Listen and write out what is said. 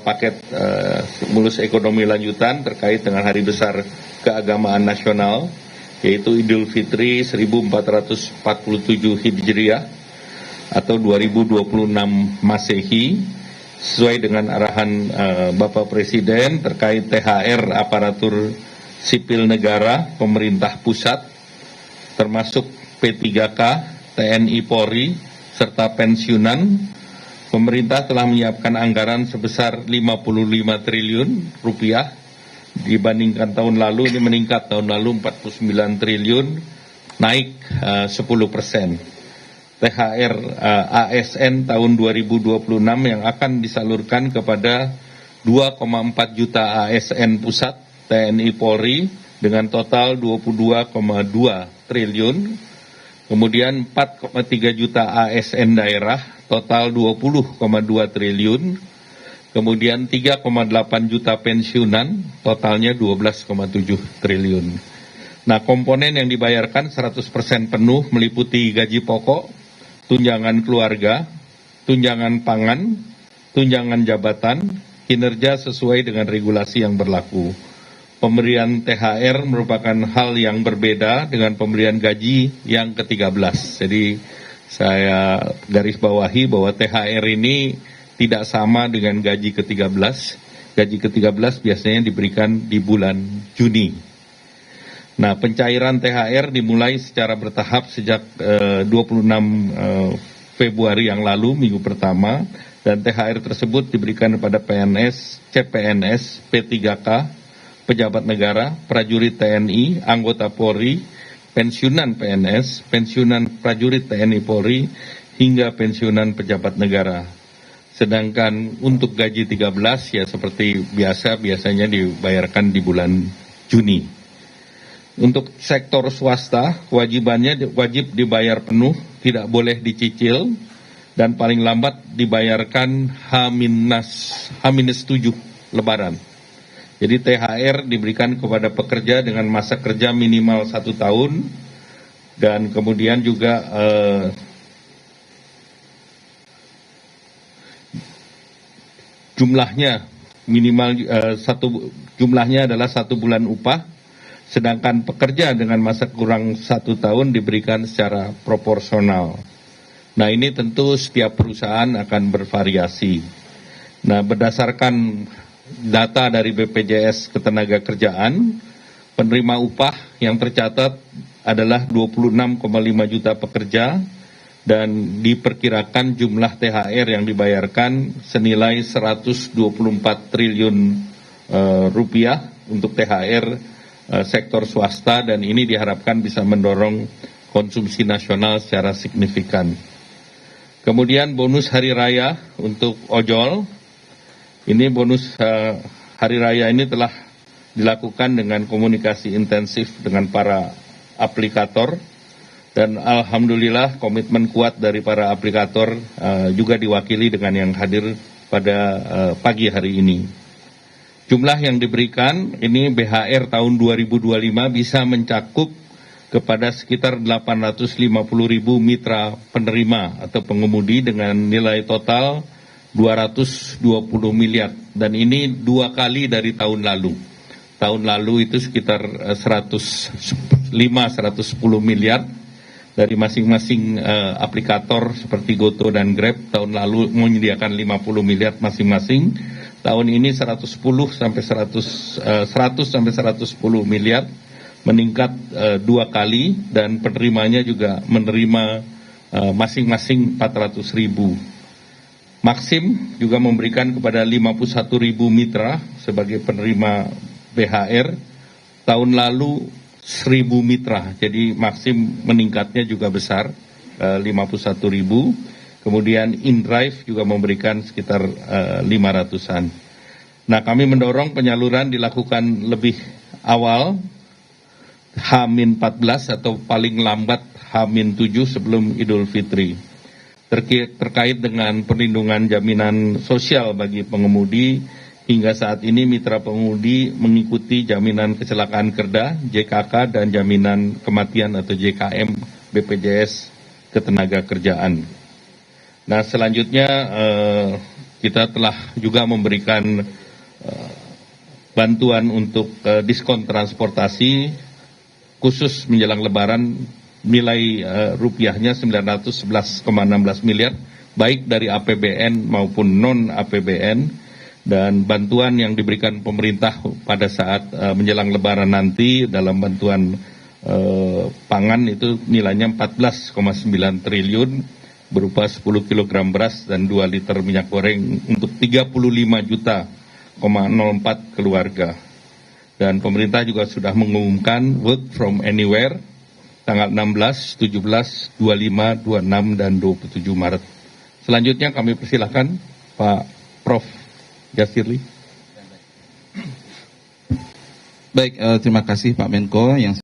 paket stimulus ekonomi lanjutan terkait dengan hari besar keagamaan nasional, yaitu Idul Fitri 1447 Hijriah atau 2026 Masehi, sesuai dengan arahan Bapak Presiden terkait THR aparatur sipil negara pemerintah pusat, termasuk P3K, TNI Polri, serta pensiunan. Pemerintah telah menyiapkan anggaran sebesar 55 triliun rupiah, dibandingkan tahun lalu ini meningkat, tahun lalu 49 triliun, naik 10%. THR ASN tahun 2026 yang akan disalurkan kepada 2,4 juta ASN pusat TNI Polri dengan total 22,2 triliun, kemudian 4,3 juta ASN daerah total 20,2 triliun, kemudian 3,8 juta pensiunan totalnya 12,7 triliun. Nah, komponen yang dibayarkan 100% penuh meliputi gaji pokok, tunjangan keluarga, tunjangan pangan, tunjangan jabatan, kinerja sesuai dengan regulasi yang berlaku. Pemberian THR merupakan hal yang berbeda dengan pemberian gaji yang ke-13. Jadi saya garis bawahi bahwa THR ini tidak sama dengan gaji ke-13. Gaji ke-13 biasanya diberikan di bulan Juni. Nah, pencairan THR dimulai secara bertahap sejak 26 Februari yang lalu, minggu pertama, dan THR tersebut diberikan kepada PNS, CPNS, P3K, pejabat negara, prajurit TNI, anggota Polri, pensiunan PNS, pensiunan prajurit TNI Polri, hingga pensiunan pejabat negara. Sedangkan untuk gaji 13 ya seperti biasanya dibayarkan di bulan Juni. Untuk sektor swasta, kewajibannya wajib dibayar penuh, tidak boleh dicicil, dan paling lambat dibayarkan H-7 Lebaran. Jadi THR diberikan kepada pekerja dengan masa kerja minimal 1 tahun, dan kemudian juga jumlahnya minimal jumlahnya adalah 1 bulan upah, sedangkan pekerja dengan masa kurang 1 tahun diberikan secara proporsional. Nah, ini tentu setiap perusahaan akan bervariasi. Nah, berdasarkan data dari BPJS Ketenagakerjaan, penerima upah yang tercatat adalah 26,5 juta pekerja, dan diperkirakan jumlah THR yang dibayarkan senilai 124 triliun rupiah untuk THR sektor swasta, dan ini diharapkan bisa mendorong konsumsi nasional secara signifikan. Kemudian bonus hari raya untuk ojol. Ini bonus hari raya ini telah dilakukan dengan komunikasi intensif dengan para aplikator, dan alhamdulillah komitmen kuat dari para aplikator juga diwakili dengan yang hadir pada pagi hari ini. Jumlah yang diberikan ini BHR tahun 2025 bisa mencakup kepada sekitar 850.000 mitra penerima atau pengemudi dengan nilai total 220 miliar, dan ini 2 kali dari tahun lalu. Tahun lalu itu sekitar 110 miliar dari masing-masing aplikator seperti Goto dan Grab. Tahun lalu menyediakan 50 miliar masing-masing. Tahun ini 100 sampai 110 miliar, meningkat 2 kali, dan penerimanya juga menerima masing-masing 400.000. Maxim juga memberikan kepada 51.000 mitra sebagai penerima BHR. Tahun lalu 1.000 mitra, jadi Maxim meningkatnya juga besar, 51.000. Kemudian InDrive juga memberikan sekitar 500-an. Nah, kami mendorong penyaluran dilakukan lebih awal, H-14 atau paling lambat H-7 sebelum Idul Fitri. Terkait dengan perlindungan jaminan sosial bagi pengemudi, hingga saat ini mitra pengemudi mengikuti jaminan kecelakaan kerja JKK dan jaminan kematian atau JKM BPJS Ketenagakerjaan. Nah, selanjutnya kita telah juga memberikan bantuan untuk diskon transportasi khusus menjelang Lebaran, nilai rupiahnya 911,16 miliar, baik dari APBN maupun non-APBN, dan bantuan yang diberikan pemerintah pada saat menjelang Lebaran nanti dalam bantuan pangan itu nilainya 14,9 triliun, berupa 10 kg beras dan 2 liter minyak goreng untuk 35,04 keluarga. Dan pemerintah juga sudah mengumumkan work from anywhere tanggal 16, 17, 25, 26, dan 27 Maret. Selanjutnya kami persilahkan Pak Prof. Yasirli. Baik, terima kasih Pak Menko. Yang